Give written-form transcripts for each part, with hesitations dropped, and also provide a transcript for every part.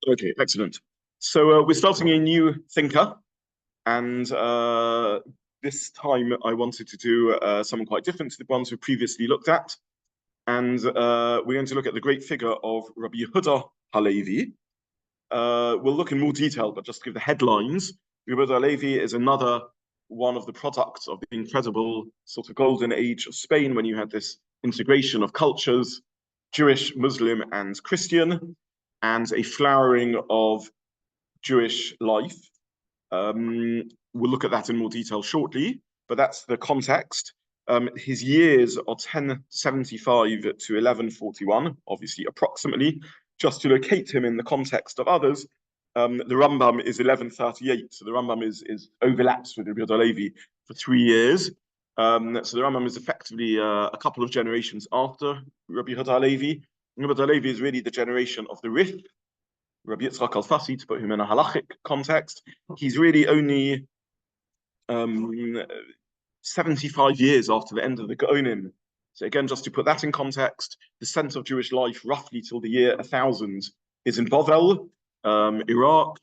Okay, excellent. So we're starting a new thinker, and this time I wanted to do something quite different to the ones we previously looked at. And we're going to look at the great figure of Rabbi Yehuda HaLevi. We'll look in more detail, but just to give the headlines, Rabbi Yehuda HaLevi is another one of the products of the incredible sort of golden age of Spain, when you had this integration of cultures, Jewish, Muslim, and Christian, and a flowering of Jewish life. We'll look at that in more detail shortly, but that's the context. His years are 1075 to 1141, obviously approximately. Just to locate him in the context of others, the Rambam is 1138, so the Rambam is overlaps with Rabbi Yehuda HaLevi for 3 years. So the Rambam is effectively a couple of generations after Rabbi Yehuda HaLevi. Rabbi Yehuda HaLevi is really the generation of the Rif, Rabbi Yitzchak al-Fassi, to put him in a halachic context. He's really only 75 years after the end of the Gaonim. So again, just to put that in context, the center of Jewish life roughly till the year 1000 is in Bavel, Iraq,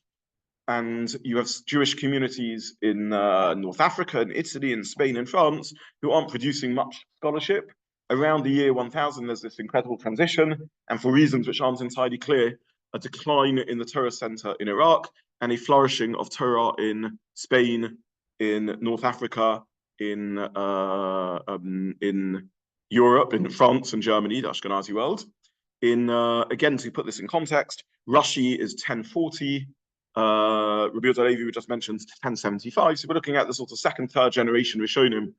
and you have Jewish communities in North Africa, in Italy, in Spain, and France, who aren't producing much scholarship. Around the year 1000, there's this incredible transition, and for reasons which aren't entirely clear, a decline in the Torah center in Iraq, and a flourishing of Torah in Spain, in North Africa, in Europe, in France and Germany, the Ashkenazi world. Again, to put this in context, Rashi is 1040, Rabbi Yehuda HaLevi, we just mentioned, 1075. So we're looking at the sort of second, third generation Rishonim,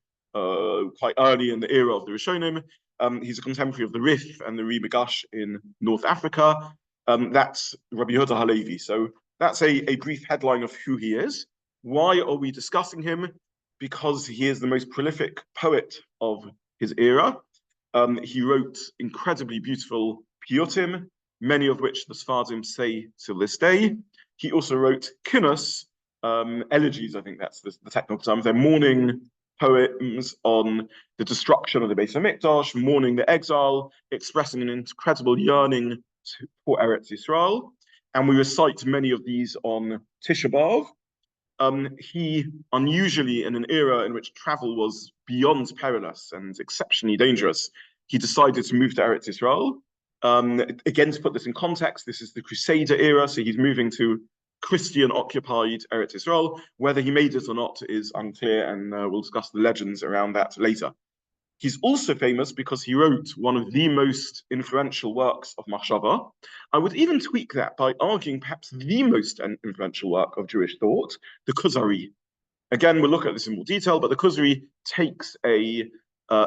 quite early in the era of the Rishonim. He's a contemporary of the Rif and the Ribegash in North Africa. That's Rabbi Yehuda HaLevi. So that's a brief headline of who he is. Why are we discussing him? Because he is the most prolific poet of his era. He wrote incredibly beautiful piyutim, many of which the Sfardim say till this day. He also wrote kinus, elegies, I think that's the technical term. They're mourning poems on the destruction of the Beis HaMikdash, mourning the exile, expressing an incredible yearning for Eretz Yisrael. And we recite many of these on Tisha B'Av. He, unusually in an era in which travel was beyond perilous and exceptionally dangerous, he decided to move to Eretz Yisrael. Again, to put this in context, this is the Crusader era, so he's moving to Christian-occupied Eretz Yisrael. Whether he made it or not is unclear, and we'll discuss the legends around that later. He's also famous because he wrote one of the most influential works of Machshava. I would even tweak that by arguing perhaps the most influential work of Jewish thought, the Kuzari. Again, we'll look at this in more detail, but the Kuzari takes a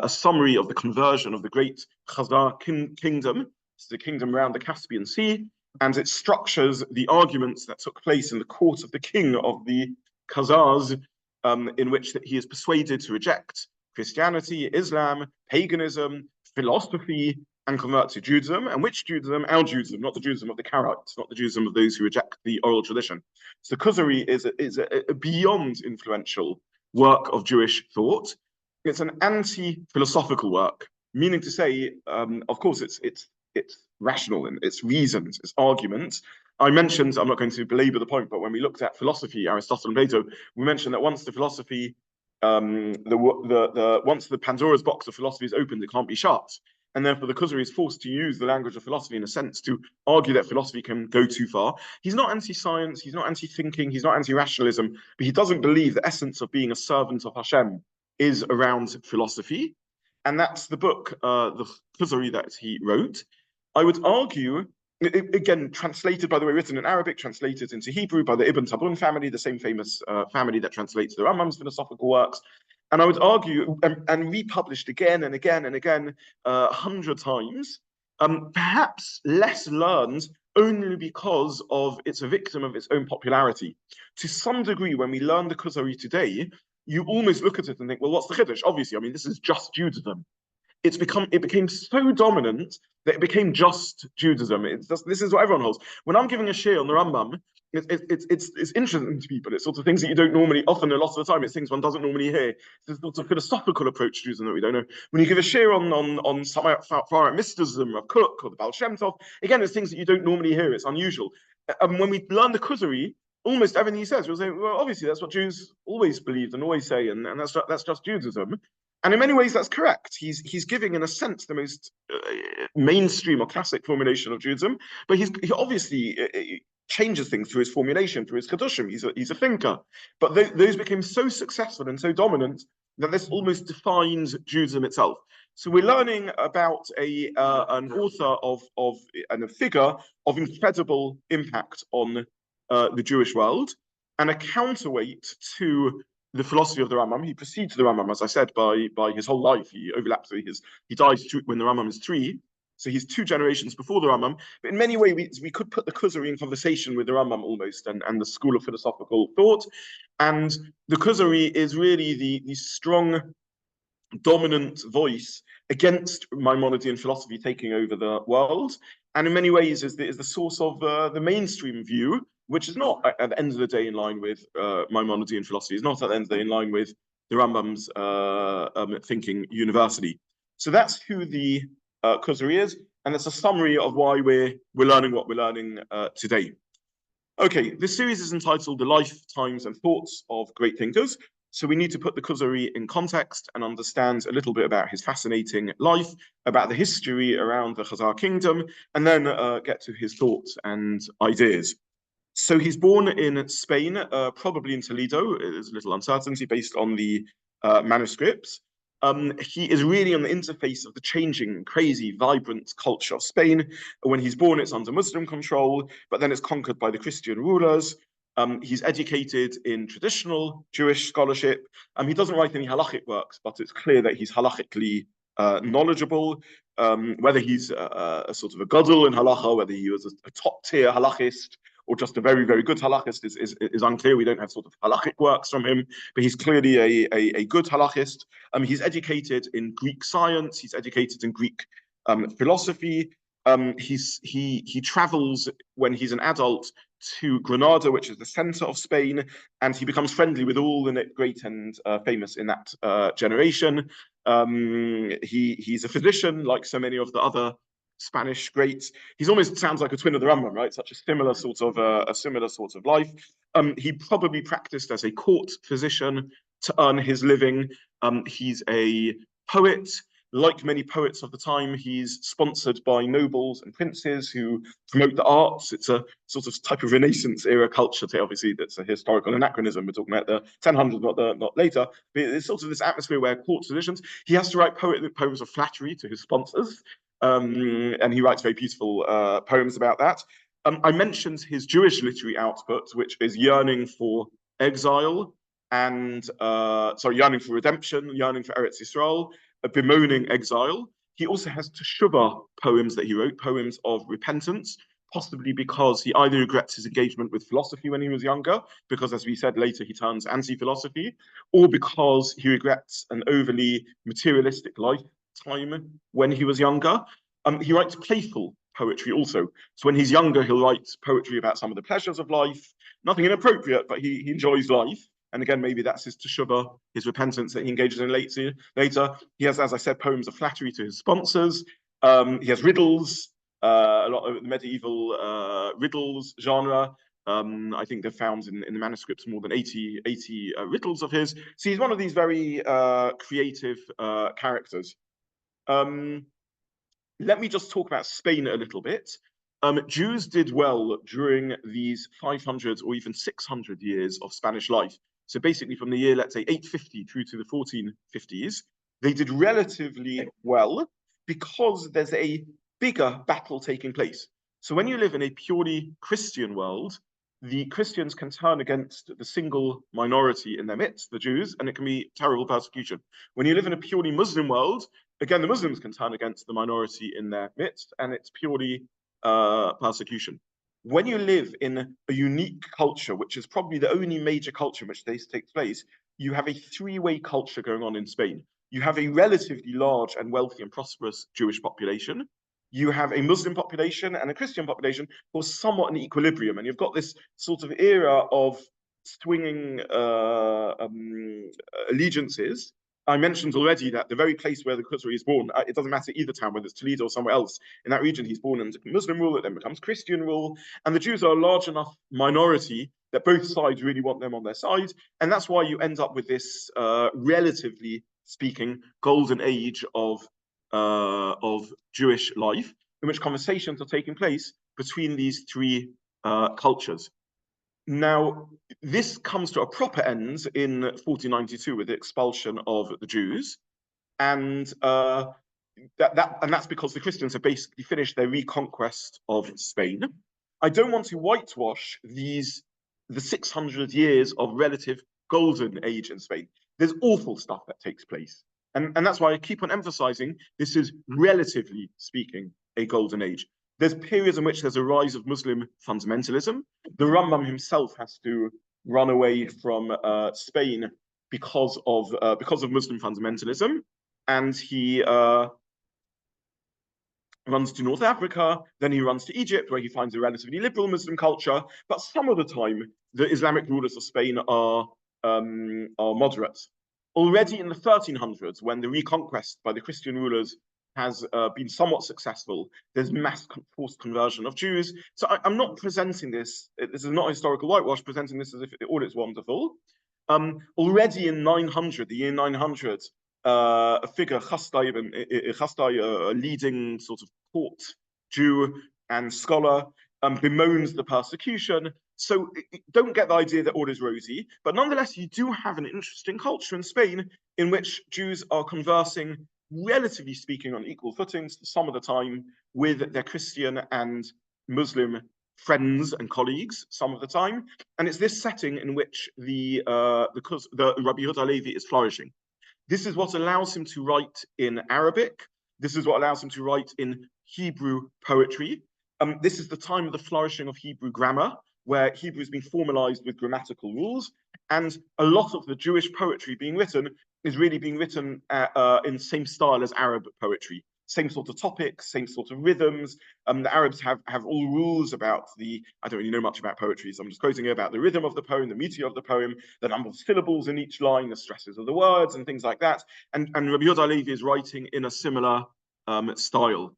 summary of the conversion of the great Khazar kingdom, it's the kingdom around the Caspian Sea, and it structures the arguments that took place in the court of the king of the Khazars, in which he is persuaded to reject Christianity, Islam, paganism, philosophy, and convert to Judaism. And which Judaism? Our Judaism, not the Judaism of the Karaites, not the Judaism of those who reject the oral tradition. So Kuzari is a beyond influential work of Jewish thought. It's an anti-philosophical work, meaning to say, of course, it's rational in its reasons, its arguments. I mentioned, I'm not going to belabor the point, but when we looked at philosophy, Aristotle and Plato, we mentioned that once the philosophy once the Pandora's box of philosophy is opened, it can't be shut. And therefore, the Kuzari is forced to use the language of philosophy in a sense to argue that philosophy can go too far. He's not anti-science, he's not anti-thinking, he's not anti-rationalism, but he doesn't believe the essence of being a servant of Hashem is around philosophy. And that's the book, the Kuzari, that he wrote. I would argue, again, translated, by the way, written in Arabic, translated into Hebrew by the Ibn Tabun family, the same famous family that translates the Rambam's philosophical works. And I would argue, and republished again and again and again, 100 times, perhaps less learned only because it's a victim of its own popularity. To some degree, when we learn the Kuzari today, you almost look at it and think, well, what's the Chiddush? Obviously, I mean, this is just Judaism. it became so dominant that it became just Judaism. This is what everyone holds. When I'm giving a shir on the Rambam, it's interesting to people. It's sort of things that you don't normally, often a lot of the time, it's things one doesn't normally hear. It's sort of philosophical approach to Judaism that we don't know. When you give a shir on some far out mysticism of Cook or the Baal Shem Tov, again, it's things that you don't normally hear. It's unusual. And when we learn the Kuzari, almost everything he says, we'll say, well, obviously that's what Jews always believed and always say, and that's just Judaism. And in many ways, that's correct. He's giving, in a sense, the most mainstream or classic formulation of Judaism, but he obviously changes things through his formulation, through his chedushim. He's a thinker. But those became so successful and so dominant that this almost defines Judaism itself. So we're learning about an author and a figure of incredible impact on the Jewish world, and a counterweight to the philosophy of the Rambam. He precedes the Rambam, as I said, by his whole life. He overlaps. He dies when the Rambam is 3, so he's 2 generations before the Rambam. But in many ways, we could put the Kuzari in conversation with the Rambam almost, and the school of philosophical thought. And the Kuzari is really the strong, dominant voice against Maimonidean philosophy taking over the world, and in many ways is the source of the mainstream view, which is not at the end of the day in line with Maimonidean philosophy. It's not at the end of the day in line with the Rambam's thinking universally. So that's who the Kuzari is, and it's a summary of why we're learning what we're learning today. Okay, this series is entitled The Lifetimes and Thoughts of Great Thinkers. So we need to put the Kuzari in context and understand a little bit about his fascinating life, about the history around the Khazar kingdom, and then get to his thoughts and ideas. So he's born in Spain, probably in Toledo. There's a little uncertainty based on the manuscripts. He is really on the interface of the changing, crazy, vibrant culture of Spain. When he's born, it's under Muslim control, but then it's conquered by the Christian rulers. He's educated in traditional Jewish scholarship. He doesn't write any halachic works, but it's clear that he's halachically knowledgeable. Whether he's a sort of a gadol in halacha, whether he was a top-tier halachist, or just a very, very good halachist is unclear. We don't have sort of halachic works from him, but he's clearly a good halachist. He's educated in Greek science. He's educated in Greek philosophy. He travels when he's an adult to Granada, which is the center of Spain, and he becomes friendly with all the great and famous in that generation. He's a physician, like so many of the other Spanish greats. He's almost sounds like a twin of the Rambam, right? Such a similar sort of life. He probably practiced as a court physician to earn his living. He's a poet. Like many poets of the time, he's sponsored by nobles and princes who promote the arts. It's a sort of type of Renaissance era culture. Obviously, that's a historical anachronism. We're talking about the 1000s, not later. But it's sort of this atmosphere where court physicians, he has to write poems of flattery to his sponsors. And he writes very beautiful poems about that. I mentioned his Jewish literary output, which is yearning for exile and yearning for redemption, yearning for Eretz Yisrael, bemoaning exile. He also has teshuvah poems that he wrote, poems of repentance, possibly because he either regrets his engagement with philosophy when he was younger, because as we said later, he turns anti-philosophy, or because he regrets an overly materialistic lifetime when he was younger. He writes playful poetry also. So when he's younger, he'll write poetry about some of the pleasures of life, nothing inappropriate, but he enjoys life. And again, maybe that's his teshuvah, his repentance that he engages in later. He has, as I said, poems of flattery to his sponsors. He has riddles, a lot of medieval riddles genre. I think they're found in the manuscripts more than 80 riddles of his. So he's one of these very creative characters. Let me just talk about Spain a little bit. Jews did well during these 500 or even 600 years of Spanish life. So basically from the year, let's say 850 through to the 1450s, they did relatively well because there's a bigger battle taking place. So when you live in a purely Christian world, the Christians can turn against the single minority in their midst, the Jews, and it can be terrible persecution. When you live in a purely Muslim world, again, the Muslims can turn against the minority in their midst, and it's purely persecution. When you live in a unique culture, which is probably the only major culture in which this takes place, you have a 3-way culture going on in Spain. You have a relatively large and wealthy and prosperous Jewish population. You have a Muslim population and a Christian population who are somewhat in equilibrium. And you've got this sort of era of swinging allegiances. I mentioned already that the very place where the Kuzari is born, it doesn't matter either town, whether it's Toledo or somewhere else, in that region he's born into Muslim rule, it then becomes Christian rule, and the Jews are a large enough minority that both sides really want them on their side, and that's why you end up with this, relatively speaking, golden age of Jewish life, in which conversations are taking place between these three cultures. Now, this comes to a proper end in 1492 with the expulsion of the Jews, and that's because the Christians have basically finished their reconquest of Spain. I don't want to whitewash the 600 years of relative golden age in Spain. There's awful stuff that takes place, and that's why I keep on emphasizing this is, relatively speaking, a golden age. There's periods in which there's a rise of Muslim fundamentalism. The Rambam himself has to run away from Spain because of Muslim fundamentalism, and he runs to North Africa. Then he runs to Egypt, where he finds a relatively liberal Muslim culture. But some of the time, the Islamic rulers of Spain are moderate. Already in the 1300s, when the reconquest by the Christian rulers has been somewhat successful, there's mass forced conversion of Jews. So I'm not presenting this is not historical whitewash, presenting this as if all is wonderful. Already in 900, the year 900, a figure, Chazdai, a leading sort of court Jew and scholar, bemoans the persecution. So don't get the idea that all is rosy, but nonetheless, you do have an interesting culture in Spain in which Jews are conversing, relatively speaking, on equal footings some of the time with their Christian and Muslim friends and colleagues some of the time. And it's this setting in which the Rabbi HaLevi is flourishing. This is what allows him to write in Arabic. This is what allows him to write in Hebrew poetry. This is the time of the flourishing of Hebrew grammar, where Hebrew has been formalized with grammatical rules. And a lot of the Jewish poetry being written is really being written in the same style as Arab poetry. Same sort of topics, same sort of rhythms. The Arabs have all rules about I don't really know much about poetry, so I'm just quoting here about the rhythm of the poem, the meter of the poem, the number of syllables in each line, the stresses of the words, and things like that. And Rabbi HaLevi is writing in a similar style.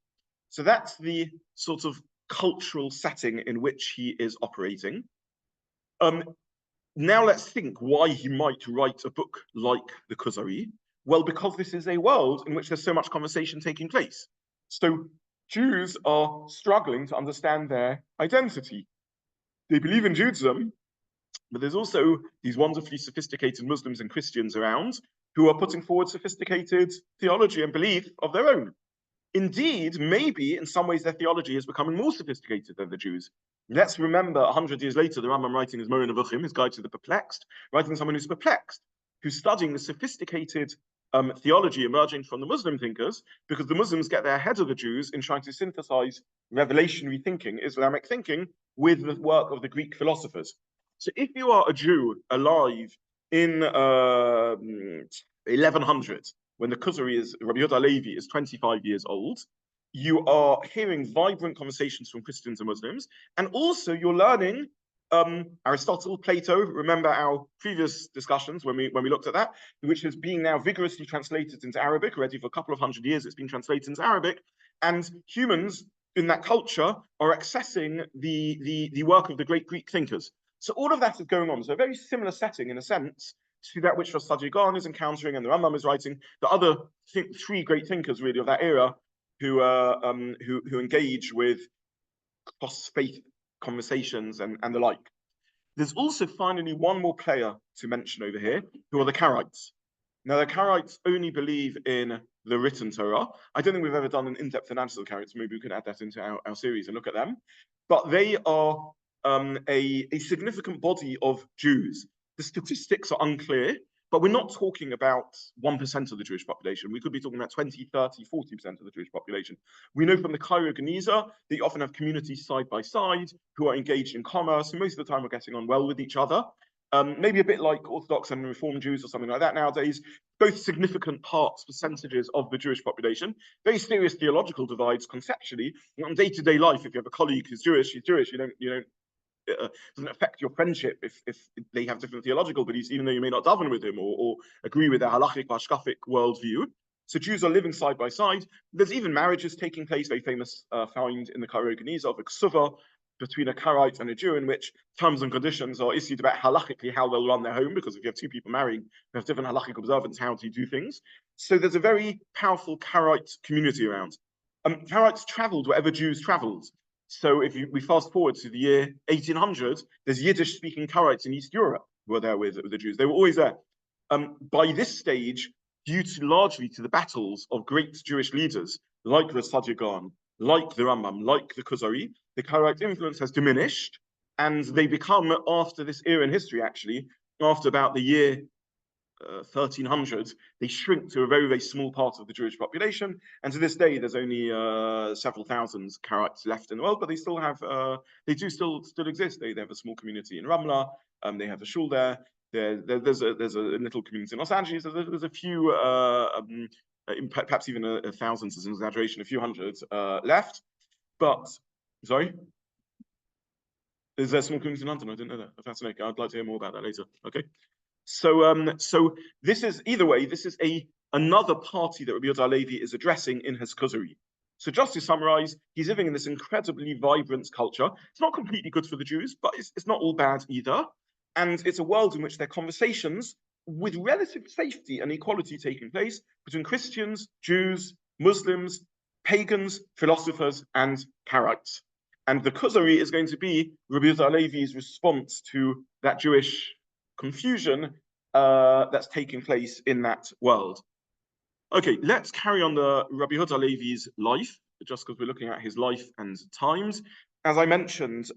So that's the sort of cultural setting in which he is operating. Now let's think why he might write a book like the Kuzari. Well, because this is a world in which there's so much conversation taking place. So Jews are struggling to understand their identity. They believe in Judaism, but there's also these wonderfully sophisticated Muslims and Christians around who are putting forward sophisticated theology and belief of their own. Indeed, maybe in some ways their theology is becoming more sophisticated than the Jews. Let's remember 100 years later, the Rambam writing his Moreh Nevuchim, his guide to the perplexed, writing someone who's perplexed, who's studying the sophisticated theology emerging from the Muslim thinkers, because the Muslims get there ahead of the Jews in trying to synthesize revelationary thinking, Islamic thinking, with the work of the Greek philosophers. So if you are a Jew alive in 1100, when the Kuzari Rabbi HaLevi is 25 years old, you are hearing vibrant conversations from Christians and Muslims, and also you're learning Aristotle, Plato. Remember our previous discussions when we looked at that, which is being now vigorously translated into Arabic. Already for a couple of hundred years, it's been translated into Arabic, and humans in that culture are accessing the work of the great Greek thinkers. So all of that is going on. So a very similar setting, in a sense, to that which Rav Saadiah Gaon is encountering and the Rambam is writing. The other three great thinkers, really, of that era, who engage with cross-faith conversations and the like. There's also finally one more player to mention over here, who are the Karaites. Now, the Karaites only believe in the written Torah. I don't think we've ever done an in-depth analysis of the Karaites. Maybe we can add that into our series and look at them. But they are a significant body of Jews. The statistics are unclear, but we're not talking about 1% of the Jewish population. We could be talking about 20, 30, 40% of the Jewish population. We know from the Cairo Geniza that you often have communities side by side who are engaged in commerce, and most of the time are getting on well with each other. maybe a bit like Orthodox and Reform Jews or something like that nowadays, both significant parts, percentages of the Jewish population, very serious theological divides conceptually. On day-to-day life, if you have a colleague who's Jewish, he's Jewish, you don't doesn't affect your friendship if they have different theological beliefs, even though you may not daven with him or agree with their halachic or hashkafic worldview. So Jews are living side by side. There's even marriages taking place, very famous find in the Cairo Geniza of a ksuva between a Karaite and a Jew, in which terms and conditions are issued about halachically how they'll run their home, because if you have two people marrying who have different halachic observance, how do you do things? So there's a very powerful Karaite community around. Karaites traveled wherever Jews traveled. So if we fast forward to the year 1800, there's Yiddish-speaking Karaites in East Europe who were there with the Jews. They were always there. By this stage, due largely to the battles of great Jewish leaders like Rav Saadiah Gaon, like the Rambam, like the Kuzari, the Karaite influence has diminished, and they become, after this era in history, actually, after about the year 1300, they shrink to a very, very small part of the Jewish population. And to this day, there's only several thousand Karaites left in the world, but they still have, they do still exist. They have a small community in Ramla. They have a shul there. There's a little community in Los Angeles. There's a few, perhaps even thousands is an exaggeration, a few hundred left. But, sorry? Is there a small community in London? I didn't know that. Fascinating. I'd like to hear more about that later. Okay. So this is, either way, this is another party that Rabbi HaLevi is addressing in his Kuzari. So just to summarize, he's living in this incredibly vibrant culture. It's not completely good for the Jews, but it's not all bad either. And it's a world in which there are conversations with relative safety and equality taking place between Christians, Jews, Muslims, pagans, philosophers, and Karaites. And the Kuzari is going to be Rabbi HaLevi's response to that Jewish confusion that's taking place in that world. Okay, let's carry on the Rabbi HaLevi's life, just because we're looking at his life and times. As I mentioned,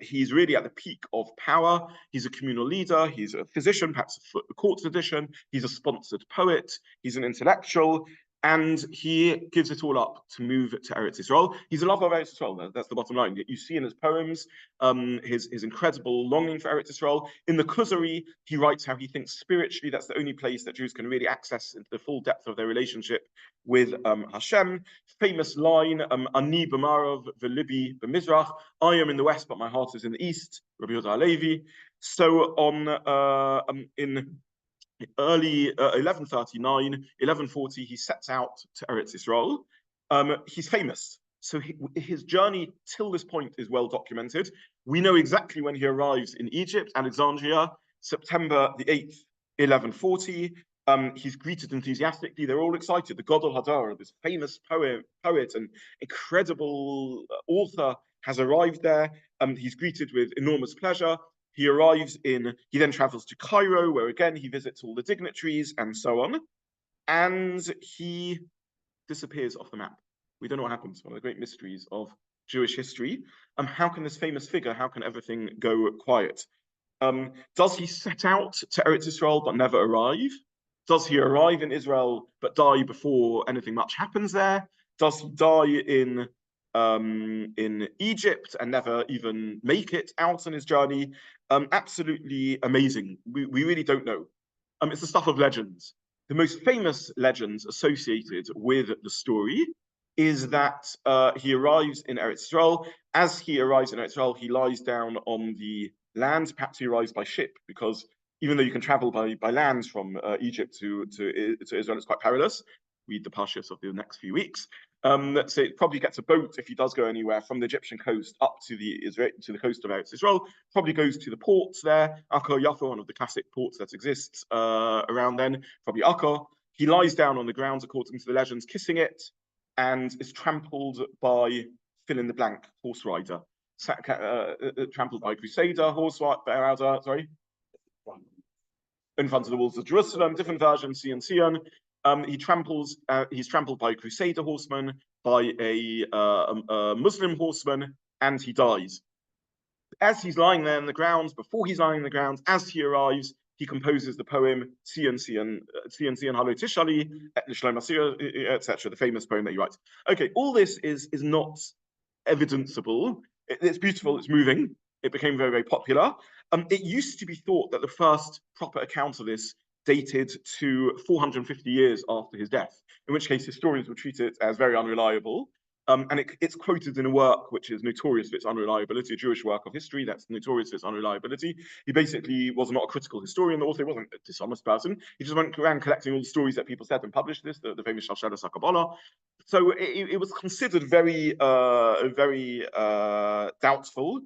he's really at the peak of power. He's a communal leader. He's a physician, perhaps a court physician. He's a sponsored poet. He's an intellectual. And he gives it all up to move to Eretz Yisrael. He's a lover of Eretz Yisrael. That's the bottom line. You see in his poems his incredible longing for Eretz Yisrael. In the Kuzari, he writes how he thinks spiritually that's the only place that Jews can really access into the full depth of their relationship with Hashem. Famous line, Ani b'marav v'libi b'mizrach. I am in the west, but my heart is in the east. Rabbi HaLevi. So in early 1139, 1140, he sets out to Eretz Yisrael. He's famous. So his journey till this point is well documented. We know exactly when he arrives in Egypt, Alexandria, September the 8th, 1140. He's greeted enthusiastically. They're all excited. The Gadol Hadar, this famous poet and incredible author, has arrived there. He's greeted with enormous pleasure. He then travels to Cairo, where again he visits all the dignitaries and so on. And he disappears off the map. We don't know what happens. One of the great mysteries of Jewish history. How can this famous figure, how can everything go quiet? Does he set out to Eretz Yisrael but never arrive? Does he arrive in Israel but die before anything much happens there? Does he die in Egypt and never even make it out on his journey? Absolutely amazing. We really don't know. It's the stuff of legends. The most famous legends associated with the story is that he arrives in Eretz Yisrael. As he arrives in Eretz Yisrael, he lies down on the land. Perhaps he arrives by ship, because even though you can travel by land from Egypt to Israel, it's quite perilous. Read the parshas of the next few weeks. So it probably gets a boat, if he does go anywhere, from the Egyptian coast up to the coast of Eretz Yisrael. Probably goes to the ports there. Akko Yafo, one of the classic ports that exists around then. Probably Akko. He lies down on the ground, according to the legends, kissing it, and is trampled by fill in the blank horse rider. Trampled by crusader, horse rider, sorry. In front of the walls of Jerusalem, different versions, Sion. He's trampled by a crusader horseman, by a Muslim horseman, and he dies. As he's lying there on the ground, before he's lying on the ground, as he arrives, he composes the poem Sion Halo Tishali, etc., the famous poem that he writes. Okay, all this is not evidenceable. It's beautiful, it's moving, it became very, very popular. It used to be thought that the first proper account of this dated to 450 years after his death, in which case historians would treat it as very unreliable. And it's quoted in a work which is notorious for its unreliability, a Jewish work of history that's notorious for its unreliability. He basically was not a critical historian, also he wasn't a dishonest person. He just went around collecting all the stories that people said and published this, the famous Shalshelas Kabbala. So it was considered very, doubtful.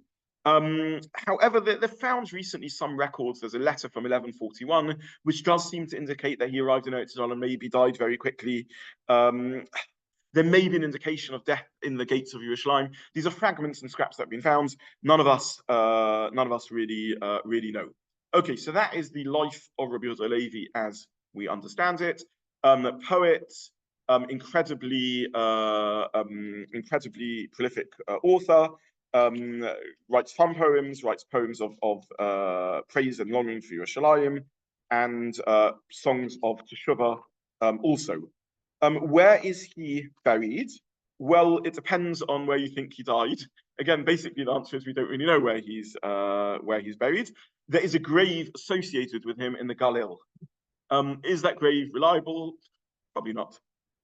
However, they found recently some records. There's a letter from 1141, which does seem to indicate that he arrived in Eretz Israel and maybe died very quickly. There may be an indication of death in the gates of Yerushalayim. These are fragments and scraps that have been found. None of us really know. Okay, so that is the life of Rabbi HaLevi as we understand it. Poet, incredibly prolific author. Writes fun poems, writes poems of praise and longing for Yerushalayim, and songs of teshuvah also. Where is he buried? Well, it depends on where you think he died. Again, basically the answer is we don't really know where he's buried. There is a grave associated with him in the Galil. Is that grave reliable? Probably not.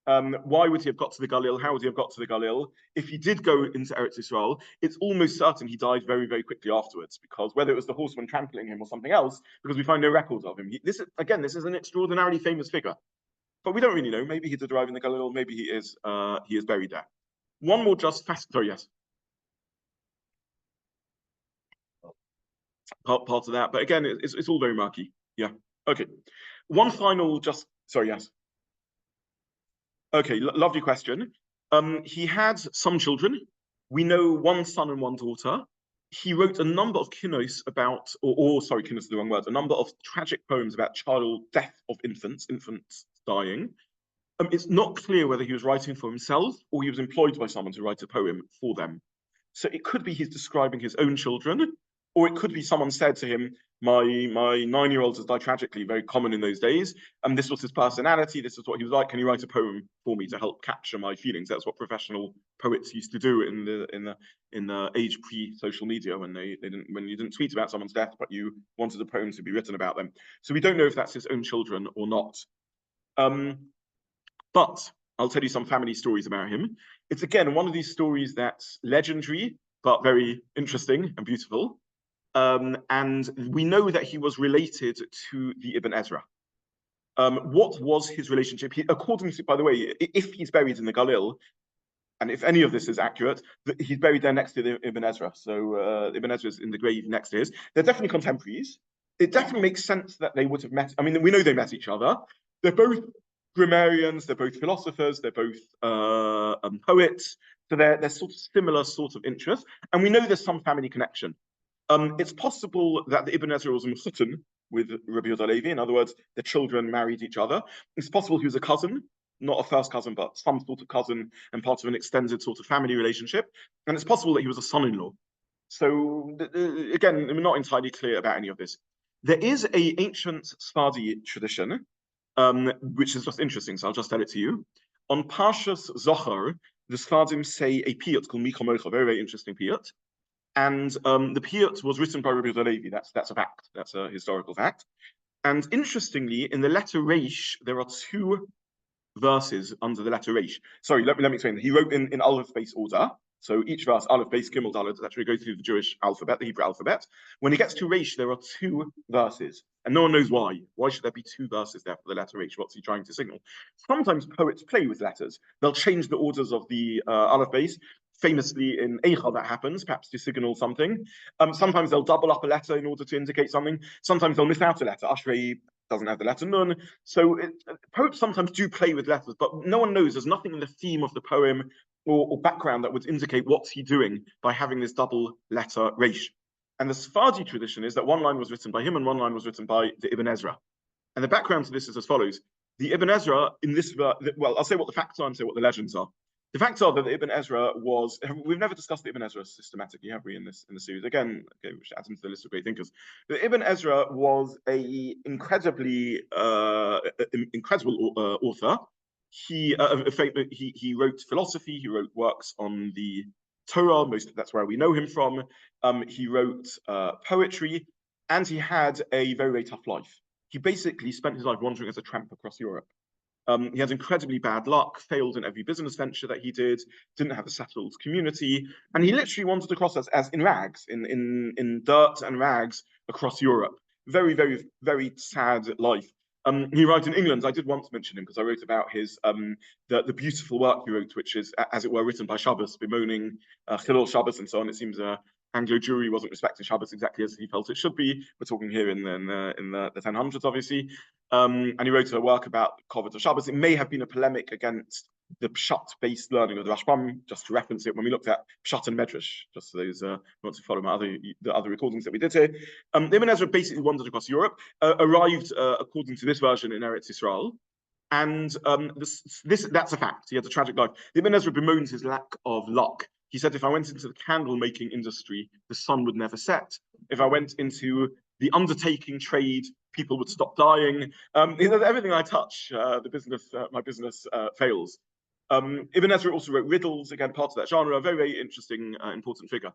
Why would he have got to the Galil? How would he have got to the Galil? If he did go into Eretz Israel, it's almost certain he died very, very quickly afterwards, because whether it was the horseman trampling him or something else, because we find no records of him. This is an extraordinarily famous figure, but we don't really know. Maybe he did arrive in the Galil, maybe he is buried there. One more just fast, sorry, yes. Part of that, but again, it's all very murky. Yeah, okay. One final sorry, yes. Okay, lovely question. He had some children. We know one son and one daughter. He wrote a number of kinnos about, sorry, kinnos is the wrong word, a number of tragic poems about death of infants dying. It's not clear whether he was writing for himself or he was employed by someone to write a poem for them. So it could be he's describing his own children, or it could be someone said to him, my 9-year-old has died tragically, very common in those days, and this was his personality, this is what he was like, can you write a poem for me to help capture my feelings? That's what professional poets used to do in the age pre-social media, when you didn't tweet about someone's death, but you wanted a poem to be written about them. So we don't know if that's his own children or not. But I'll tell you some family stories about him. It's again one of these stories that's legendary, but very interesting and beautiful. And we know that he was related to the Ibn Ezra. What was his relationship? According to, by the way, if he's buried in the Galil, and if any of this is accurate, he's buried there next to the Ibn Ezra. So Ibn Ezra is in the grave next to his. They're definitely contemporaries. It definitely makes sense that they would have met. I mean, we know they met each other. They're both grammarians, they're both philosophers, they're both poets. So they're sort of similar sort of interests. And we know there's some family connection. It's possible that the Ibn Ezra was a Mechuten with Rabbi HaLevi. In other words, the children married each other. It's possible he was a cousin, not a first cousin, but some sort of cousin and part of an extended sort of family relationship. And it's possible that he was a son-in-law. So again, we're not entirely clear about any of this. There is an ancient Sephardi tradition, which is just interesting, so I'll just tell it to you. On Parshas Zohar, the Sephardim say a piyut called Micha Mocha, very, very interesting piyut. And the piyut was written by Rabbi HaLevi. That's a fact. That's a historical fact. And interestingly, in the letter Reish, there are 2 verses under the letter Reish. Sorry, let me explain. He wrote in Aleph base order. So each verse, Aleph base Gimel Dalet, actually goes through the Jewish alphabet, the Hebrew alphabet. When he gets to Reish, there are 2 verses. And no one knows why. Why should there be 2 verses there for the letter Reish? What's he trying to signal? Sometimes poets play with letters. They'll change the orders of the Aleph base. Famously in Eicha that happens, perhaps to signal something. Sometimes they'll double up a letter in order to indicate something. Sometimes they'll miss out a letter. Ashrei doesn't have the letter Nun. So poets sometimes do play with letters, but no one knows. There's nothing in the theme of the poem or background that would indicate what's he doing by having this double letter Reish. And the Sephardi tradition is that one line was written by him and one line was written by the Ibn Ezra. And the background to this is as follows. The Ibn Ezra in this, well, I'll say what the facts are and say what the legends are. The facts are that the Ibn Ezra was, we've never discussed the Ibn Ezra systematically, have we, in the series? Again, okay, we should add him to the list of great thinkers. The Ibn Ezra was a incredibly incredible author. He wrote philosophy, he wrote works on the Torah, that's where we know him from. He wrote poetry, and he had a very, very tough life. He basically spent his life wandering as a tramp across Europe. He had incredibly bad luck, failed in every business venture that he did, didn't have a settled community, and he literally wandered across as in rags, in dirt and rags across Europe. Very, very, very sad life. He wrote in England. I did once mention him because I wrote about his the beautiful work he wrote, which is, as it were, written by Shabbos, bemoaning Chilul Shabbos and so on. It seems Anglo Jewry wasn't respecting Shabbos exactly as he felt it should be. We're talking here in the 1000s, obviously. And he wrote a work about Kovod of Shabbos. It may have been a polemic against the Pshat-based learning of the Rashbam, just to reference it when we looked at Pshat and Medrash, just for those who want to follow the other recordings that we did here. Ibn Ezra basically wandered across Europe, arrived, according to this version, in Eretz Yisrael, and that's a fact. He had a tragic life. Ibn Ezra bemoans his lack of luck. He said, if I went into the candle-making industry, the sun would never set. If I went into the undertaking trade, people would stop dying. Everything I touch, my business fails. Ibn Ezra also wrote riddles, again, part of that genre, a very, very interesting, important figure.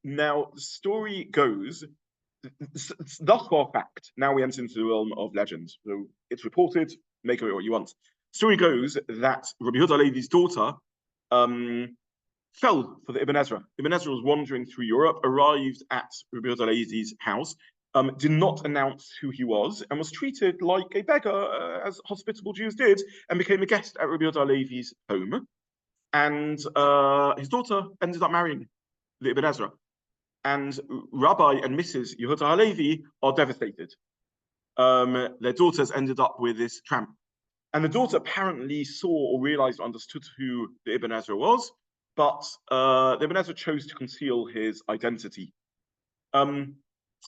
Now, the story goes, thus far fact, now we enter into the realm of legend. So it's reported, make of it what you want. The story goes that Rabbi HaLevi's daughter fell for the Ibn Ezra. Ibn Ezra was wandering through Europe, arrived at Rabbi HaLevi's house, did not announce who he was, and was treated like a beggar, as hospitable Jews did, and became a guest at Rabbi HaLevi's home. And his daughter ended up marrying the Ibn Ezra. And Rabbi and Mrs. Yehuda HaLevi are devastated. Their daughters ended up with this tramp. And the daughter apparently saw or realized or understood who the Ibn Ezra was, but the Ibn Ezra chose to conceal his identity.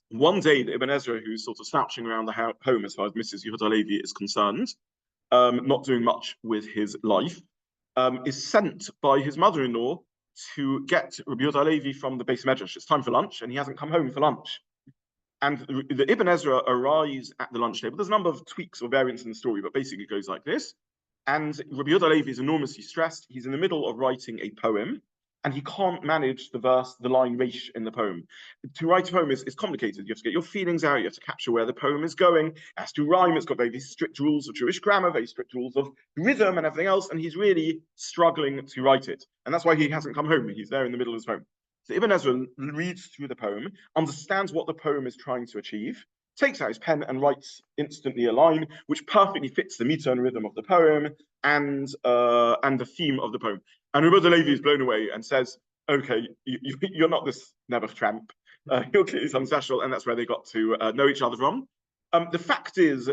One day, the Ibn Ezra, who's sort of slouching around the home as far as Mrs. Yehuda HaLevi is concerned, not doing much with his life, is sent by his mother-in-law to get Rabbi HaLevi from the base Medrash. It's time for lunch, and he hasn't come home for lunch. And the Ibn Ezra arrives at the lunch table. There's a number of tweaks or variants in the story, but basically it goes like this. And Rabbi HaLevi is enormously stressed. He's in the middle of writing a poem, and he can't manage the line Reish in the poem. To write a poem is complicated. You have to get your feelings out. You have to capture where the poem is going. It has to rhyme. It's got very strict rules of Jewish grammar, very strict rules of rhythm and everything else. And he's really struggling to write it. And that's why he hasn't come home. He's there in the middle of his poem. So Ibn Ezra reads through the poem, understands what the poem is trying to achieve, takes out his pen and writes instantly a line which perfectly fits the meter and rhythm of the poem and the theme of the poem. And Rabbi HaLevi is blown away and says, okay, you're not this Nebuch tramp. You're clearly something special, and that's where they got to know each other from. The fact is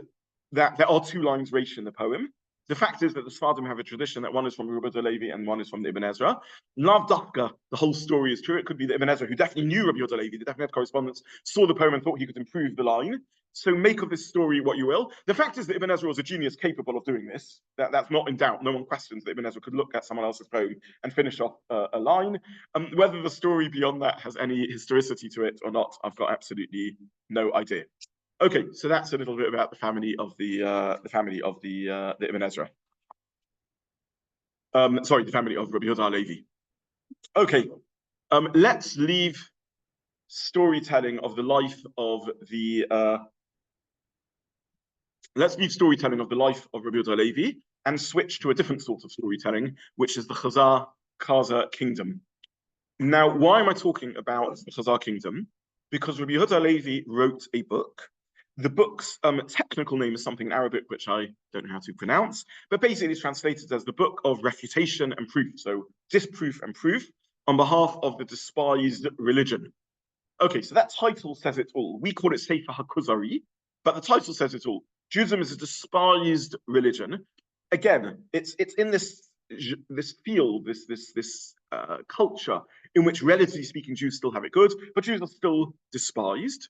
that there are two lines Reish in the poem. The fact is that the Sfardim have a tradition that one is from Rabbi HaLevi and one is from the Ibn Ezra. Lav Dafka, the whole story is true. It could be the Ibn Ezra, who definitely knew Rabbi HaLevi, they definitely had correspondence, saw the poem and thought he could improve the line. So make of this story what you will. The fact is that Ibn Ezra was a genius capable of doing this. That's not in doubt. No one questions that Ibn Ezra could look at someone else's poem and finish off a line. Whether the story beyond that has any historicity to it or not, I've got absolutely no idea. Okay, so that's a little bit about the family of the Ibn Ezra. Sorry, the family of Rabbi HaLevi. Okay, let's leave storytelling of the life of the Rabbi HaLevi and switch to a different sort of storytelling, which is the Khazar kingdom. Now, why am I talking about the Khazar kingdom? Because Rabbi HaLevi wrote a book. The book's technical name is something in Arabic which I don't know how to pronounce, but basically it's translated as the Book of Refutation and Proof, so disproof and proof on behalf of the despised religion. Okay, so that title says it all. We call it Sefer HaKuzari, but the title says it all. Judaism is a despised religion. Again, it's in this field, this culture in which, relatively speaking, Jews still have it good, but Jews are still despised.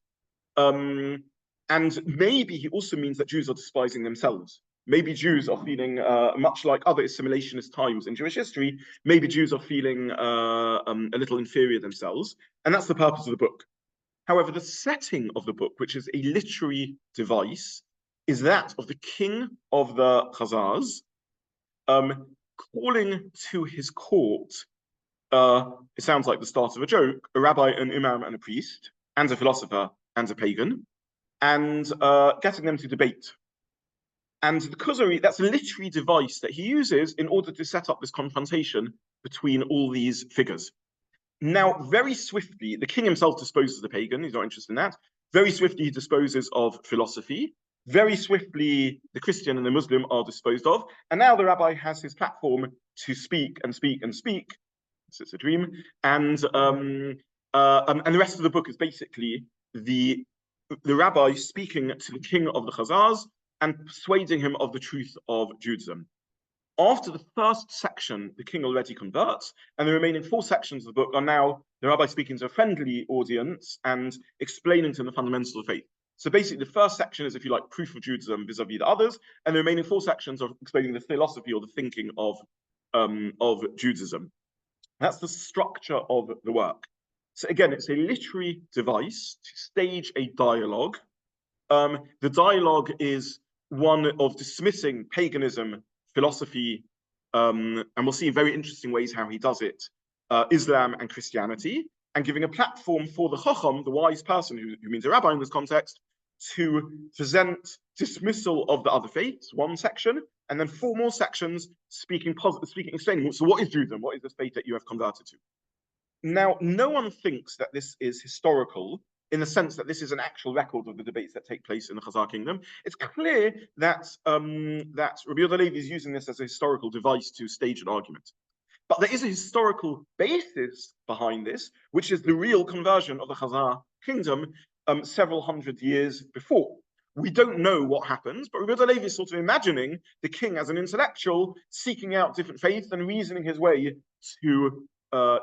And maybe he also means that Jews are despising themselves. Maybe Jews are feeling, much like other assimilationist times in Jewish history, maybe Jews are feeling a little inferior themselves. And that's the purpose of the book. However, the setting of the book, which is a literary device, is that of the king of the Khazars calling to his court it sounds like the start of a joke, a rabbi, an imam, and a priest, and a philosopher, and a pagan, and getting them to debate. And the Kuzari, that's a literary device that he uses in order to set up this confrontation between all these figures. Now, very swiftly, the king himself disposes of the pagan. He's not interested in that. Very swiftly, he disposes of philosophy. Very swiftly, the Christian and the Muslim are disposed of. And now the rabbi has his platform to speak and speak and speak. It's a dream. And the rest of the book is basically the rabbi speaking to the king of the Khazars and persuading him of the truth of Judaism. After the first section, the king already converts, and the remaining 4 sections of the book are now the rabbi speaking to a friendly audience and explaining to them the fundamentals of faith. So basically, the first section is, if you like, proof of Judaism vis-a-vis the others, and the remaining 4 sections are explaining the philosophy or the thinking of Judaism. That's the structure of the work. So again, it's a literary device to stage a dialogue. The dialogue is one of dismissing paganism, philosophy, and we'll see in very interesting ways how he does it, Islam and Christianity, and giving a platform for the chacham, the wise person, who means a rabbi in this context, to present dismissal of the other faiths, 1 section, and then 4 more sections speaking, explaining, so what is Judaism? What is this faith that you have converted to? Now, no one thinks that this is historical in the sense that this is an actual record of the debates that take place in the Khazar kingdom. It's clear that Rabbi HaLevi is using this as a historical device to stage an argument. But there is a historical basis behind this, which is the real conversion of the Khazar kingdom several hundred years before. We don't know what happens, but Rabbi HaLevi is sort of imagining the king as an intellectual seeking out different faiths and reasoning his way to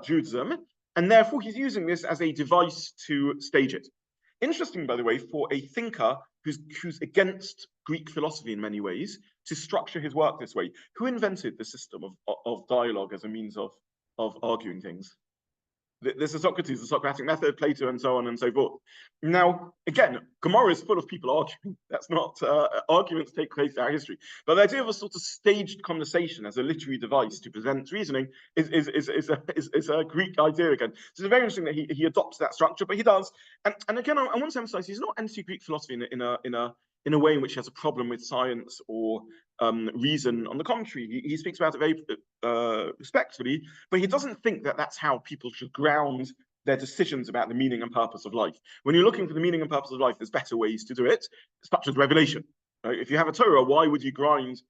Judaism. And therefore, he's using this as a device to stage it. Interesting, by the way, for a thinker who's against Greek philosophy in many ways, to structure his work this way. Who invented the system of dialogue as a means of arguing things? There's a Socrates, the Socratic method, Plato, and so on and so forth. Now, again, Gemara is full of people arguing. That's not, arguments take place in our history. But the idea of a sort of staged conversation as a literary device to present reasoning is a Greek idea again. So it's very interesting that he adopts that structure, but he does. And again, I want to emphasize, he's not anti-Greek philosophy in a way in which he has a problem with science or reason. On the contrary, he speaks about it very respectfully, but he doesn't think that that's how people should ground their decisions about the meaning and purpose of life. When you're looking for the meaning and purpose of life, there's better ways to do it, such as revelation. Right? If you have a Torah, why would you ground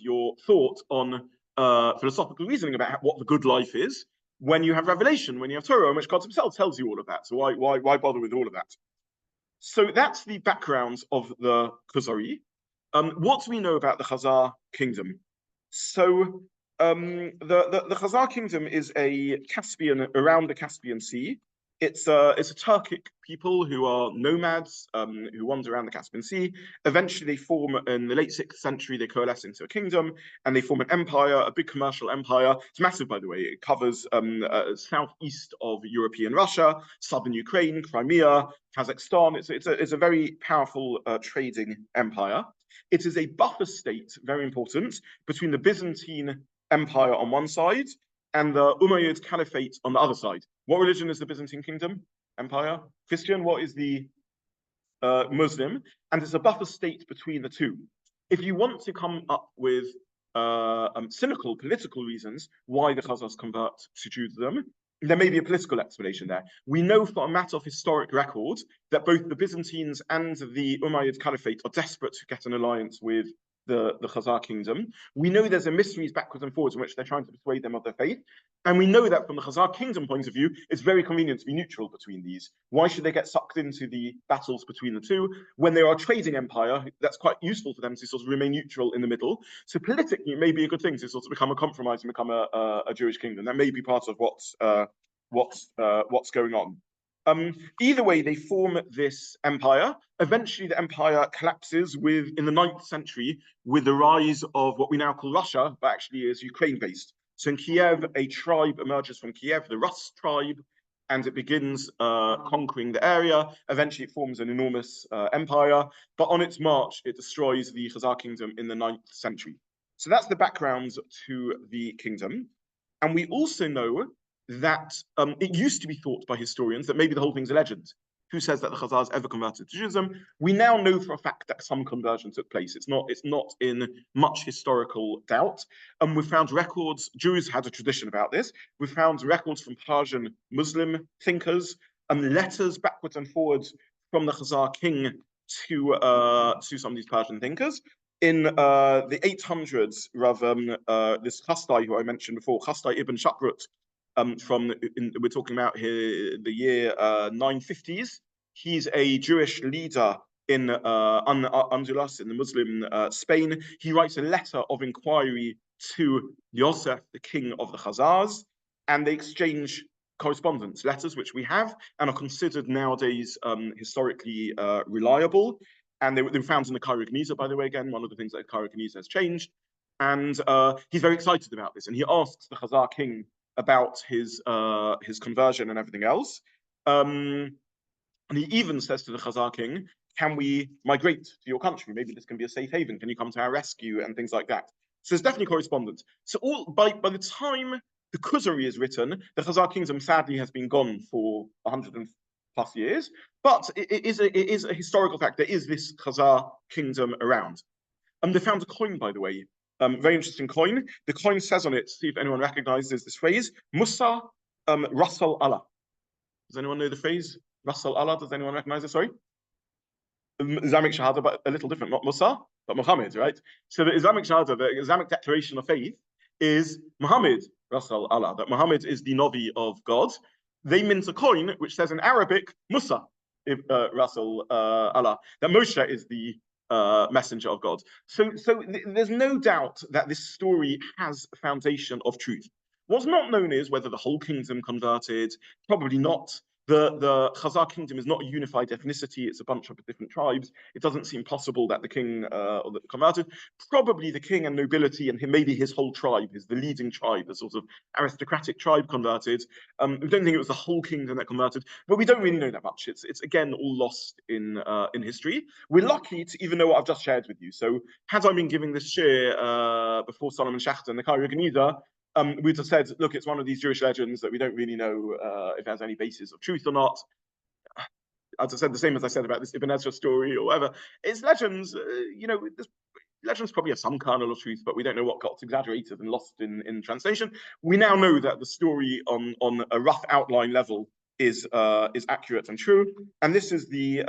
your thought on philosophical reasoning about what the good life is when you have revelation, when you have Torah, in which God himself tells you all of that? So why bother with all of that? So that's the background of the Kuzari. What do we know about the Khazar kingdom? So the Khazar kingdom is a Caspian, around the Caspian Sea. It's a Turkic people who are nomads who wander around the Caspian Sea. Eventually, they form, in the late 6th century, they coalesce into a kingdom, and they form an empire, a big commercial empire. It's massive, by the way. It covers southeast of European Russia, southern Ukraine, Crimea, Kazakhstan. It's a very powerful trading empire. It is a buffer state, very important, between the Byzantine Empire on one side and the Umayyad Caliphate on the other side. What religion is the Byzantine Kingdom? Empire? Christian? What is the Muslim? And it's a buffer state between the two. If you want to come up with cynical political reasons why the Khazars convert to Judaism, there may be a political explanation there. We know for a matter of historic record that both the Byzantines and the Umayyad Caliphate are desperate to get an alliance with the Khazar kingdom. We know there's a mysteries backwards and forwards in which they're trying to persuade them of their faith. And we know that from the Khazar kingdom point of view, it's very convenient to be neutral between these. Why should they get sucked into the battles between the two? When they are a trading empire, that's quite useful for them to sort of remain neutral in the middle. So politically, it may be a good thing to sort of become a compromise and become a Jewish kingdom. That may be part of what's going on. Either way, they form this empire. Eventually, the empire collapses in the 9th century with the rise of what we now call Russia, but actually is Ukraine-based. So in Kiev, a tribe emerges from Kiev, the Rus tribe, and it begins conquering the area. Eventually, it forms an enormous empire, but on its march, it destroys the Khazar kingdom in the 9th century. So that's the background to the kingdom. And we also know that it used to be thought by historians that maybe the whole thing's a legend. Who says that the Khazars ever converted to Judaism? We now know for a fact that some conversion took place. It's not in much historical doubt. And we've found records, Jews had a tradition about this. We've found records from Persian Muslim thinkers and letters backwards and forwards from the Khazar king to some of these Persian thinkers. In the 800s, this Chastai, who I mentioned before, Chastai ibn Shakrut, we're talking about here the year 950s. He's a Jewish leader in Andalus, in the Muslim Spain. He writes a letter of inquiry to Yosef, the king of the Khazars, and they exchange correspondence, letters which we have and are considered nowadays historically reliable. And they were found in the Cairo Geniza, by the way, again, one of the things that Cairo Geniza has changed. And he's very excited about this. And he asks the Khazar king about his conversion and everything else. And he even says to the Khazar king, can we migrate to your country? Maybe this can be a safe haven. Can you come to our rescue? And things like that. So there's definitely correspondence. So by the time the Kuzari is written, the Khazar kingdom sadly has been gone for 100 and plus years, but it is a historical fact. There is this Khazar kingdom around. And they found a coin, by the way, very interesting coin. The coin says on it, see if anyone recognizes this phrase, Musa Rasul Allah. Does anyone know the phrase Rasul Allah? Does anyone recognize it? Sorry? Islamic Shahada, but a little different, not Musa, but Muhammad, right? So the Islamic Shahada, the Islamic declaration of faith, is Muhammad Rasul Allah, that Muhammad is the Nabi of God. They mint a coin which says in Arabic, Musa Rasul Allah, that Moshe is the messenger of God. So there's no doubt that this story has a foundation of truth. What's not known is whether the whole kingdom converted, probably not. The Khazar kingdom is not a unified ethnicity, it's a bunch of different tribes. It doesn't seem possible that the king converted. Probably the king and nobility and maybe his whole tribe, the leading tribe, the sort of aristocratic tribe converted. We don't think it was the whole kingdom that converted, but we don't really know that much. It's again all lost in history. We're lucky to even know what I've just shared with you. So had I been giving this share before Solomon Schechter and the Cairo Geniza, we'd have said, look, it's one of these Jewish legends that we don't really know if it has any basis of truth or not. As I said, the same as I said about this Ibn Ezra story or whatever. It's legends, legends probably have some kernel of truth, but we don't know what got exaggerated and lost in translation. We now know that the story on a rough outline level is accurate and true. And this is the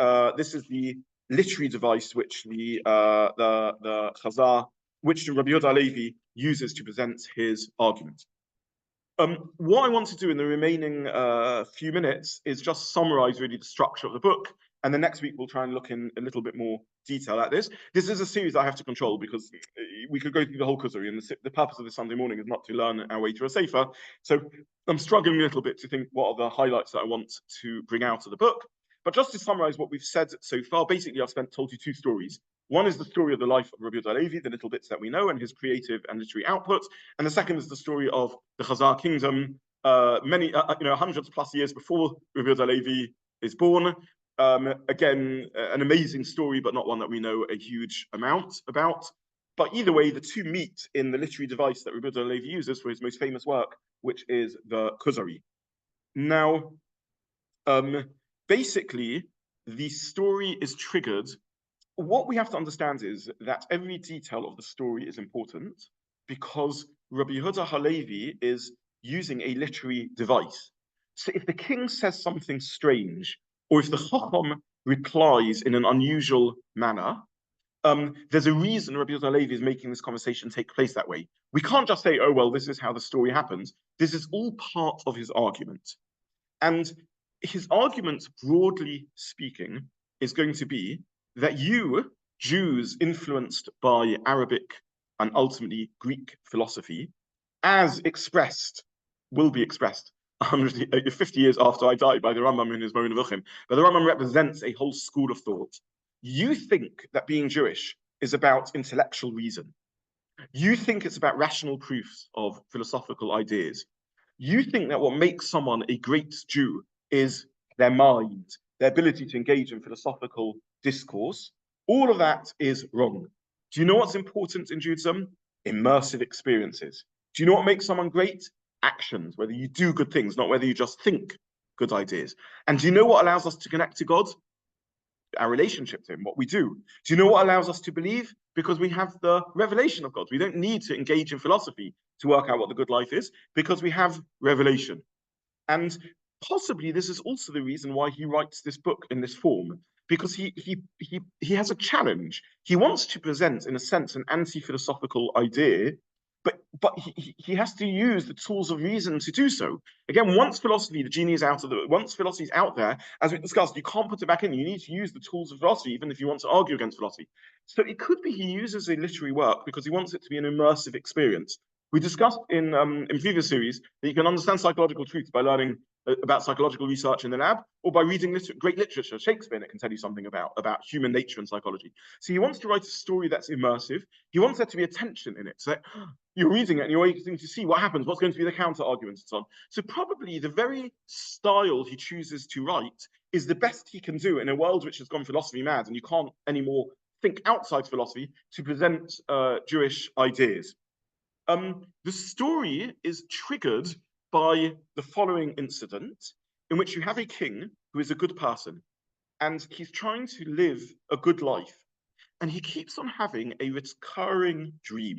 literary device which the Khazar, which Rabbi HaLevi uses to present his argument. What I want to do in the remaining few minutes is just summarize really the structure of the book. And then next week, we'll try and look in a little bit more detail at this. This is a series I have to control because we could go through the whole Kuzari, and the purpose of this Sunday morning is not to learn our way to a sefer. So I'm struggling a little bit to think what are the highlights that I want to bring out of the book. But just to summarize what we've said so far, basically I've told you two stories. One is the story of the life of Rabbi HaLevi, the little bits that we know, and his creative and literary output. And the second is the story of the Khazar kingdom, many, hundreds plus years before Rabbi HaLevi is born. Again, an amazing story, but not one that we know a huge amount about. But either way, the two meet in the literary device that Rabbi HaLevi uses for his most famous work, which is the Kuzari. Now, basically, the story is triggered. What we have to understand is that every detail of the story is important because Rabbi Yehuda HaLevi is using a literary device. So if the king says something strange, or if the Chacham replies in an unusual manner, there's a reason Rabbi Yehuda HaLevi is making this conversation take place that way. We can't just say, oh, well, this is how the story happens. This is all part of his argument. And his argument, broadly speaking, is going to be that you, Jews influenced by Arabic and ultimately Greek philosophy, as expressed, will be expressed 50 years after I die by the Rambam in his Moreh Nevuchim, but the Rambam represents a whole school of thought. You think that being Jewish is about intellectual reason. You think it's about rational proofs of philosophical ideas. You think that what makes someone a great Jew is their mind, their ability to engage in philosophical discourse. All of that is wrong. Do you know what's important in Judaism? Immersive experiences. Do you know what makes someone great? actions, whether you do good things, not whether you just think good ideas. And do you know what allows us to connect to God? Our relationship to him, what we do. Do you know what allows us to believe? Because we have the revelation of God. We don't need to engage in philosophy to work out what the good life is, because we have revelation. And possibly this is also the reason why he writes this book in this form, because he has a challenge. He wants to present, in a sense, an anti-philosophical idea, but he has to use the tools of reason to do so. Again, once philosophy, the genie is out of the, once philosophy is out there, as we discussed, you can't put it back in. You need to use the tools of philosophy, even if you want to argue against philosophy. So it could be he uses a literary work because he wants it to be an immersive experience. We discussed in previous series that you can understand psychological truth by learning about psychological research in the lab, or by reading great literature, Shakespeare, that can tell you something about human nature and psychology. So he wants to write a story that's immersive. He wants there to be a tension in it. So you're reading it and you're waiting to see what happens, what's going to be the counter arguments and so on. So probably the very style he chooses to write is the best he can do in a world which has gone philosophy mad, and you can't anymore think outside philosophy to present Jewish ideas. The story is triggered by the following incident, in which you have a king who is a good person, and he's trying to live a good life, and he keeps on having a recurring dream.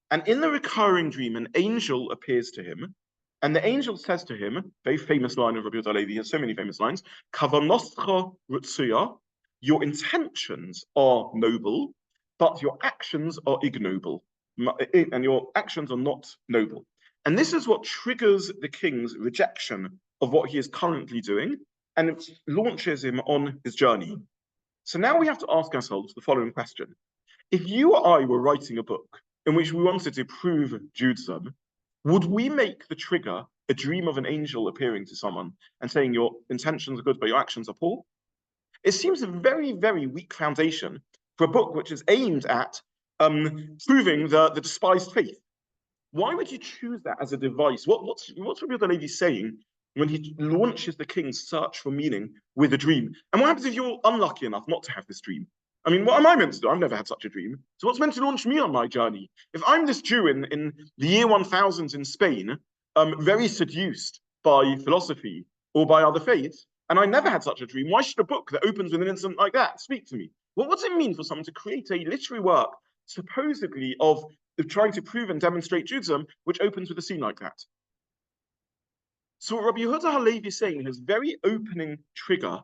And in the recurring dream, an angel appears to him, and the angel says to him, very famous line of Rabbi HaLevi, he has so many famous lines, Kavanoscha rutsuya, your intentions are noble, but your actions are ignoble, and your actions are not noble. And this is what triggers the king's rejection of what he is currently doing, and it launches him on his journey. So now we have to ask ourselves the following question. If you or I were writing a book in which we wanted to prove Judaism, would we make the trigger a dream of an angel appearing to someone and saying your intentions are good, but your actions are poor? It seems a very, very weak foundation for a book which is aimed at proving the despised faith. Why would you choose that as a device? What's Rabbi HaLevi saying when he launches the king's search for meaning with a dream? And what happens if you're unlucky enough not to have this dream? I mean, what am I meant to do? I've never had such a dream. So what's meant to launch me on my journey? If I'm this Jew in the year 1000 in Spain, very seduced by philosophy or by other faiths, and I never had such a dream, why should a book that opens with an incident like that speak to me? Well, what does it mean for someone to create a literary work supposedly of trying to prove and demonstrate Judaism, which opens with a scene like that? So what Rabbi Yehuda HaLevi is saying in his very opening trigger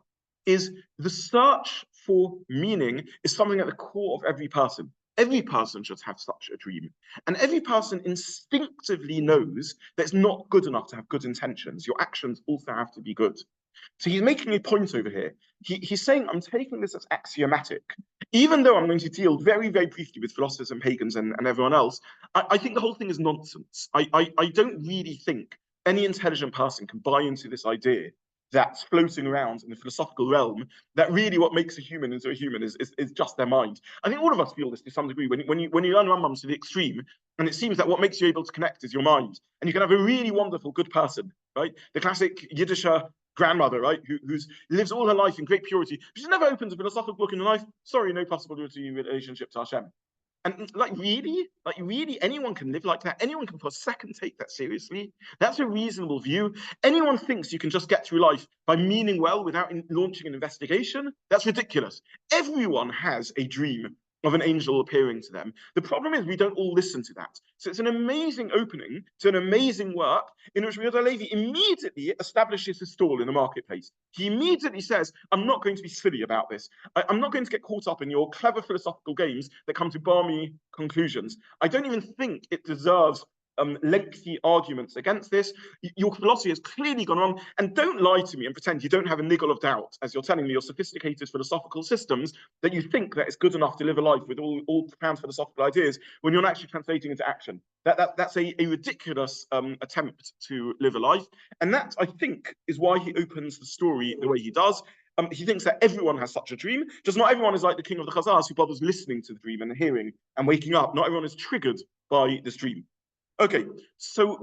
is the search for meaning is something at the core of every person. Every person should have such a dream. And every person instinctively knows that it's not good enough to have good intentions. Your actions also have to be good. So he's making a point over here. He's saying, I'm taking this as axiomatic. Even though I'm going to deal very, very briefly with philosophers and pagans and everyone else, I think the whole thing is nonsense. I don't really think any intelligent person can buy into this idea that's floating around in the philosophical realm, that really what makes a human into a human is just their mind. I think all of us feel this to some degree when you learn Rambam to the extreme, and it seems that what makes you able to connect is your mind. And you can have a really wonderful, good person, right? The classic Yiddish grandmother, right, who lives all her life in great purity. She's never opened a philosophical book in her life. Sorry, no possibility relationship to Hashem. And really, anyone can live like that. Anyone can for a second take that seriously. That's a reasonable view. Anyone thinks you can just get through life by meaning well without launching an investigation. That's ridiculous. Everyone has a dream of an angel appearing to them. The problem is we don't all listen to that. So it's an amazing opening to an amazing work in which Rabbi HaLevi immediately establishes his stall in the marketplace. He immediately says, I'm not going to be silly about this. I'm not going to get caught up in your clever philosophical games that come to balmy conclusions. I don't even think it deserves lengthy arguments against this. Your philosophy has clearly gone wrong, and don't lie to me and pretend you don't have a niggle of doubt as you're telling me your sophisticated philosophical systems that you think that it's good enough to live a life with all profound philosophical ideas when you're not actually translating into action. That's a ridiculous attempt to live a life, and that, I think, is why he opens the story the way he does. He thinks that everyone has such a dream, just not everyone is like the king of the Chazars who bothers listening to the dream and hearing and waking up. Not everyone is triggered by this dream. Okay, so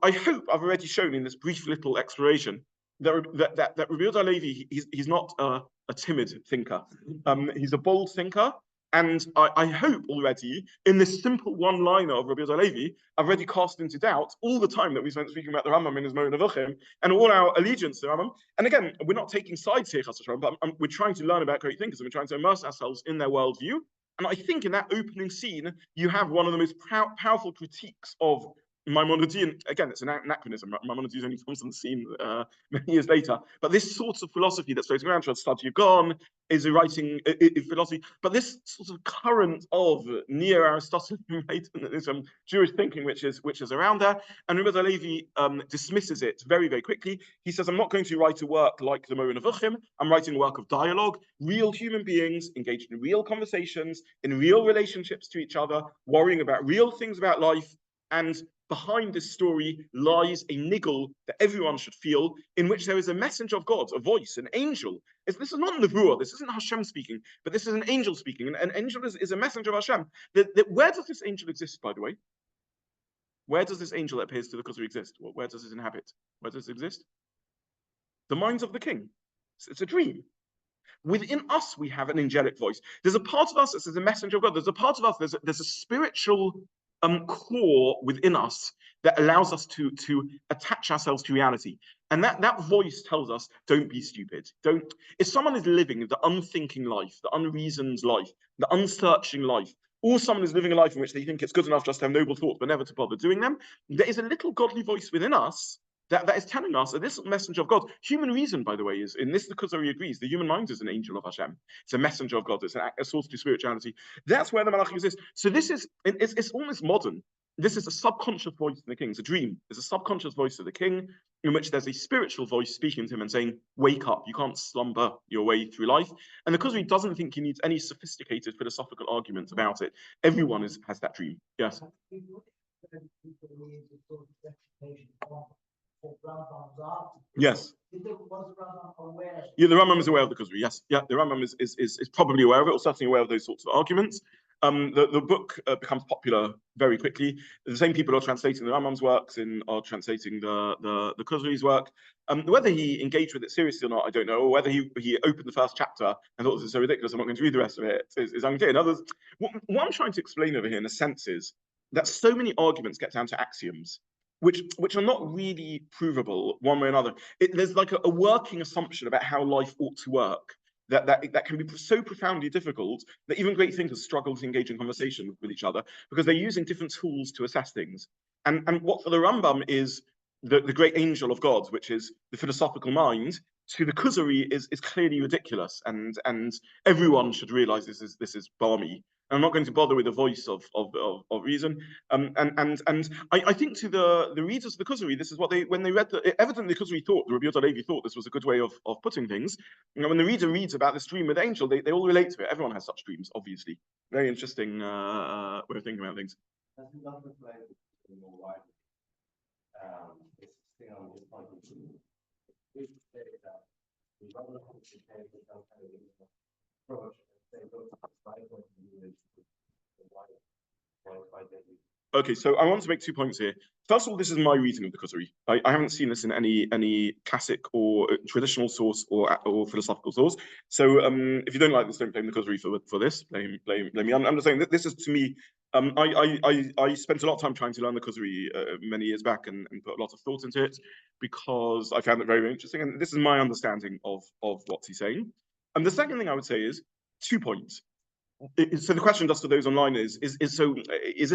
I hope I've already shown in this brief little exploration that Rabbi HaLevi, he's not a timid thinker. He's a bold thinker, And I hope already, in this simple one-liner of Rabbi HaLevi, I've already cast into doubt all the time that we spent speaking about the Rambam in his Moreh Nevuchim and all our allegiance to the Rambam. And again, we're not taking sides here, but we're trying to learn about great thinkers and we're trying to immerse ourselves in their worldview. And I think in that opening scene, you have one of the most powerful critiques of Maimonides. Again, it's an anachronism. Maimonides only comes on the scene many years later. But this sort of philosophy that's floating around, Rav Saadiah Gaon is writing philosophy, but this sort of current of neo-Aristotelianism, Jewish thinking, which is around there, and Rabbi HaLevi dismisses it very, very quickly. He says, I'm not going to write a work like the Moreh Nevuchim. I'm writing a work of dialogue, real human beings engaged in real conversations, in real relationships to each other, worrying about real things about life, and behind this story lies a niggle that everyone should feel, in which there is a messenger of God, a voice, an angel. This is not Nevuah, this isn't Hashem speaking, but this is an angel speaking. And an angel is a messenger of Hashem. Where does this angel exist, by the way? Where does this angel that appears to the Kuzari exist? Where does it inhabit? Where does it exist? The minds of the king. It's a dream. Within us, we have an angelic voice. There's a part of us that is a messenger of God. There's a part of us, there's a spiritual core within us that allows us to attach ourselves to reality. And that voice tells us, don't be stupid. If someone is living the unthinking life, the unreasoned life, the unsearching life, or someone is living a life in which they think it's good enough just to have noble thoughts but never to bother doing them, there is a little godly voice within us that is telling us that this messenger of God, human reason, by the way, is, in this the Kuzari agrees, the human mind is an angel of Hashem. It's a messenger of God. It's a source to spirituality. That's where the Malach exists. So this is, it's almost modern. This is a subconscious voice in the king. It's a dream. It's a subconscious voice of the king in which there's a spiritual voice speaking to him and saying, wake up, you can't slumber your way through life. And the Kuzari doesn't think he needs any sophisticated philosophical arguments about it. Everyone has that dream. Yes? Yes. Yeah, the Rambam is aware of the Kuzari. Yes, yeah, the Rambam is probably aware of it, or certainly aware of those sorts of arguments. The book becomes popular very quickly. The same people are translating the Rambam's works and are translating the Kuzari's work. Whether he engaged with it seriously or not, I don't know. Or whether he opened the first chapter and thought this is so ridiculous, I'm not going to read the rest of it, is unclear. In others, what I'm trying to explain over here, in a sense, is that so many arguments get down to axioms, which are not really provable one way or another. There's like a working assumption about how life ought to work that can be so profoundly difficult that even great thinkers struggle to engage in conversation with each other because they're using different tools to assess things. And what for the Rambam is the great angel of God, which is the philosophical mind, to the Kuzari is clearly ridiculous, and everyone should realize this is balmy. I'm not going to bother with the voice of reason. And I think to the readers of the Kuzari, this is what when they read evidently the Kuzari thought, the Rabbi HaLevi thought this was a good way of putting things. When the reader reads about this dream with the angel, they all relate to it. Everyone has such dreams, obviously. Very interesting way of thinking about things. Okay, so I want to make 2 points here. First of all, this is my reading of the Kuzari. I haven't seen this in any classic or traditional source or philosophical source. So if you don't like this, don't blame the Kuzari for this. Blame me. I'm just saying that this is, to me, I spent a lot of time trying to learn the Kuzari many years back and put a lot of thought into it because I found it very, very interesting. And this is my understanding of what he's saying. And the second thing I would say is 2 points. So the question just for those online is this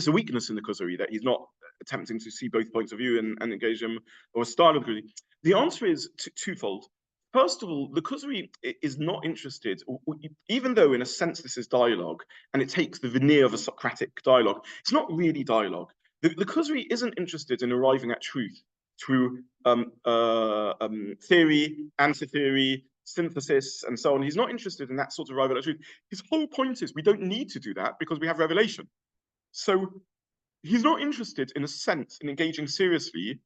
a weakness in the Kuzari that he's not attempting to see both points of view and engage them, or a style of the Kuzari? The answer is twofold. First of all, the Kuzari is not interested, even though in a sense this is dialogue and it takes the veneer of a Socratic dialogue, it's not really dialogue. The Kuzari isn't interested in arriving at truth through theory, anti-theory, synthesis, and so on. He's not interested in that sort of arrival at truth. His whole point is we don't need to do that because we have revelation. So he's not interested, in a sense, in engaging seriously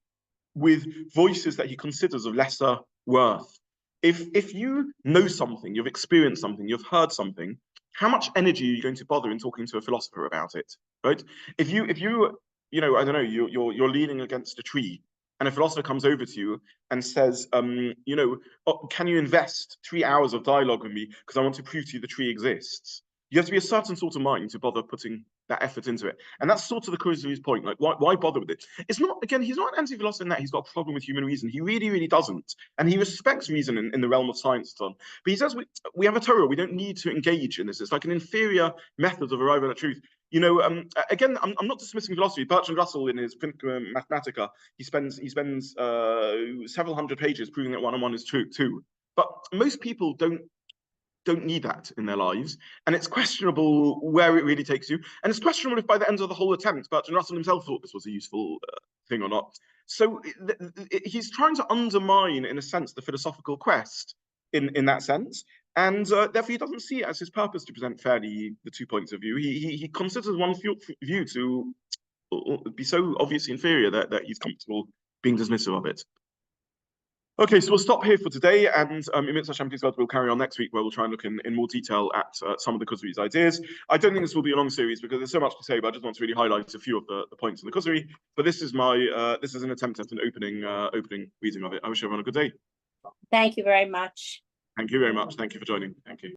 with voices that he considers of lesser worth. If you know something, you've experienced something, you've heard something, how much energy are you going to bother in talking to a philosopher about it, right? If you I don't know, you're leaning against a tree, and a philosopher comes over to you and says, can you invest 3 hours of dialogue with me because I want to prove to you the tree exists? You have to be a certain sort of mind to bother putting that effort into it. And that's sort of the Kuzari's point. Like, why bother with it? It's not, again, he's not an anti-philosopher in that he's got a problem with human reason. He really, really doesn't. And he respects reason in the realm of science and so on. But he says we have a Torah. We don't need to engage in this. It's like an inferior method of arriving at truth. You know, again, I'm not dismissing philosophy. Bertrand Russell, in his Mathematica, he spends several hundred pages proving that 1 and 1 is true too. But most people don't need that in their lives, and it's questionable where it really takes you, and it's questionable if by the end of the whole attempt, Bertrand Russell himself thought this was a useful thing or not. So he's trying to undermine, in a sense, the philosophical quest in that sense, and therefore he doesn't see it as his purpose to present fairly the 2 points of view. He considers one view to be so obviously inferior that he's comfortable being dismissive of it. Okay, so we'll stop here for today, and in Mitzvah Hashem, please God, we'll carry on next week, where we'll try and look in more detail at some of the Kuzari's ideas. I don't think this will be a long series because there's so much to say, but I just want to really highlight a few of the points in the Kuzari. But this is an attempt at an opening reading of it. I wish everyone a good day. Thank you very much. Thank you very much. Thank you for joining. Thank you.